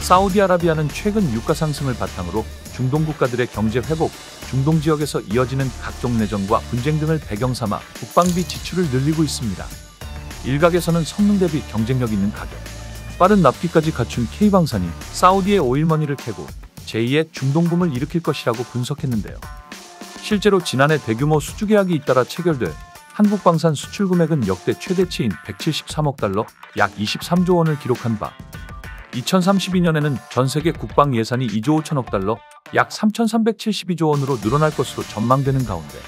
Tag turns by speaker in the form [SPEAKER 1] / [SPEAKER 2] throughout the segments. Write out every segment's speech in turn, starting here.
[SPEAKER 1] 사우디아라비아는 최근 유가 상승을 바탕으로 중동 국가들의 경제 회복, 중동 지역에서 이어지는 각종 내전과 분쟁 등을 배경 삼아 국방비 지출을 늘리고 있습니다. 일각에서는 성능 대비 경쟁력 있는 가격, 빠른 납기까지 갖춘 K방산이 사우디의 오일머니를 캐고 제2의 중동붐을 일으킬 것이라고 분석했는데요. 실제로 지난해 대규모 수주 계약이 잇따라 체결돼 한국 방산 수출 금액은 역대 최대치인 173억 달러, 약 23조 원을 기록한 바 2032년에는 전 세계 국방 예산이 2조 5천억 달러, 약 3,372조 원으로 늘어날 것으로 전망되는 가운데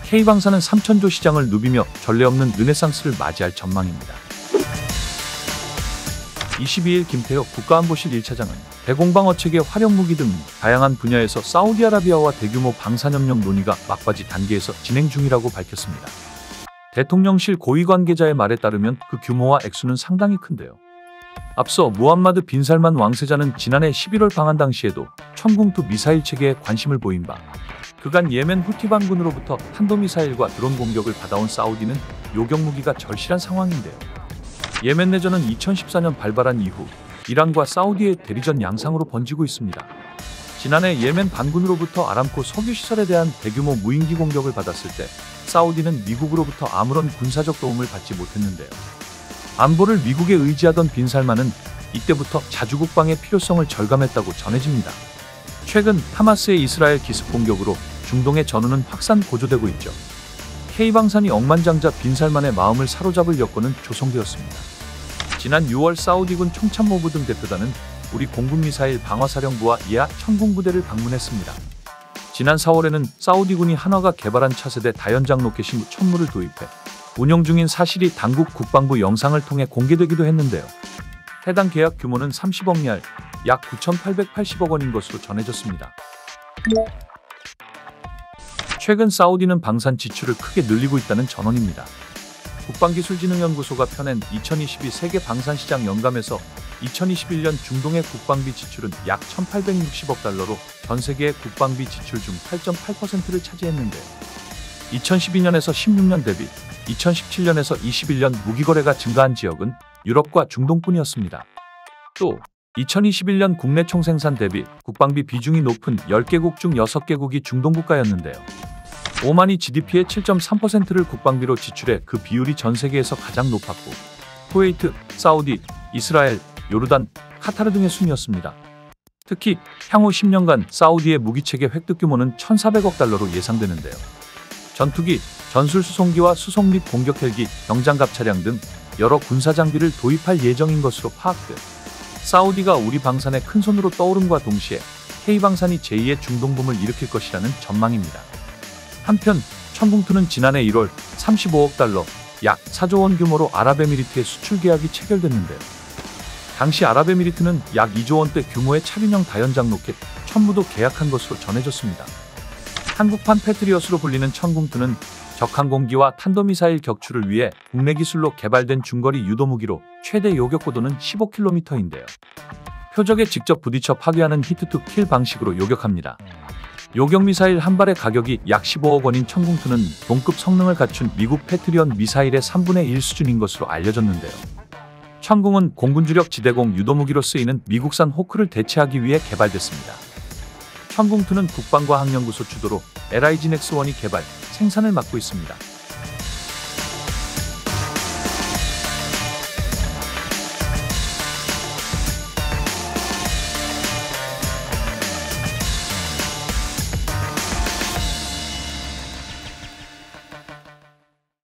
[SPEAKER 1] K방산은 3천조 시장을 누비며 전례 없는 르네상스를 맞이할 전망입니다. 22일 김태혁 국가안보실 1차장은 대공방어체계 활용무기 등 다양한 분야에서 사우디아라비아와 대규모 방산협력 논의가 막바지 단계에서 진행 중이라고 밝혔습니다. 대통령실 고위 관계자의 말에 따르면 그 규모와 액수는 상당히 큰데요. 앞서 무함마드 빈 살만 왕세자는 지난해 11월 방한 당시에도 천궁2 미사일 체계에 관심을 보인 바 그간 예멘 후티 반군으로부터 탄도미사일과 드론 공격을 받아온 사우디는 요격무기가 절실한 상황인데요. 예멘 내전은 2014년 발발한 이후 이란과 사우디의 대리전 양상으로 번지고 있습니다. 지난해 예멘 반군으로부터 아람코 석유시설에 대한 대규모 무인기 공격을 받았을 때 사우디는 미국으로부터 아무런 군사적 도움을 받지 못했는데요. 안보를 미국에 의지하던 빈 살만은 이때부터 자주국방의 필요성을 절감했다고 전해집니다. 최근 하마스의 이스라엘 기습 공격으로 중동의 전후는 확산 고조되고 있죠. K방산이 억만장자 빈 살만의 마음을 사로잡을 여건은 조성되었습니다. 지난 6월 사우디군 총참모부 등 대표단은 우리 공군미사일 방어사령부와 예하 천궁부대를 방문했습니다. 지난 4월에는 사우디군이 한화가 개발한 차세대 다연장 로켓 천무를 도입해 운영 중인 사실이 당국 국방부 영상을 통해 공개되기도 했는데요. 해당 계약 규모는 30억 리알, 약 9,880억 원인 것으로 전해졌습니다. 최근 사우디는 방산 지출을 크게 늘리고 있다는 전언입니다. 국방기술진흥연구소가 펴낸 2022 세계 방산시장 연감에서 2021년 중동의 국방비 지출은 약 1,860억 달러로 전 세계의 국방비 지출 중 8.8%를 차지했는데요. 2012년에서 16년 대비 2017년에서 21년 무기거래가 증가한 지역은 유럽과 중동뿐이었습니다. 또 2021년 국내 총생산 대비 국방비 비중이 높은 10개국 중 6개국이 중동 국가였는데요. 오만이 GDP의 7.3%를 국방비로 지출해 그 비율이 전 세계에서 가장 높았고 쿠웨이트, 사우디, 이스라엘, 요르단, 카타르 등의 순이었습니다. 특히 향후 10년간 사우디의 무기체계 획득 규모는 1,400억 달러로 예상되는데요. 전투기, 전술수송기와 수송 및 공격 헬기, 경장갑 차량 등 여러 군사장비를 도입할 예정인 것으로 파악돼 사우디가 우리 방산의 큰손으로 떠오름과 동시에 K방산이 제2의 중동붐을 일으킬 것이라는 전망입니다. 한편 천궁2는 지난해 1월 35억 달러, 약 4조 원 규모로 아랍에미리트의 수출 계약이 체결됐는데요. 당시 아랍에미리트는 약 2조 원대 규모의 차륜형 다연장 로켓 천무도 계약한 것으로 전해졌습니다. 한국판 패트리엇으로 불리는 천궁2는 적항공기와 탄도미사일 격추를 위해 국내 기술로 개발된 중거리 유도무기로 최대 요격고도는 15km인데요. 표적에 직접 부딪혀 파괴하는 히트-투-킬 방식으로 요격합니다. 요격미사일 한 발의 가격이 약 15억 원인 천궁2는 동급 성능을 갖춘 미국 패트리엇 미사일의 3분의 1 수준인 것으로 알려졌는데요. 천궁은 공군주력 지대공 유도무기로 쓰이는 미국산 호크를 대체하기 위해 개발됐습니다. 천궁2는 국방과학연구소 주도로 LIGNX1이 개발, 생산을 맡고 있습니다.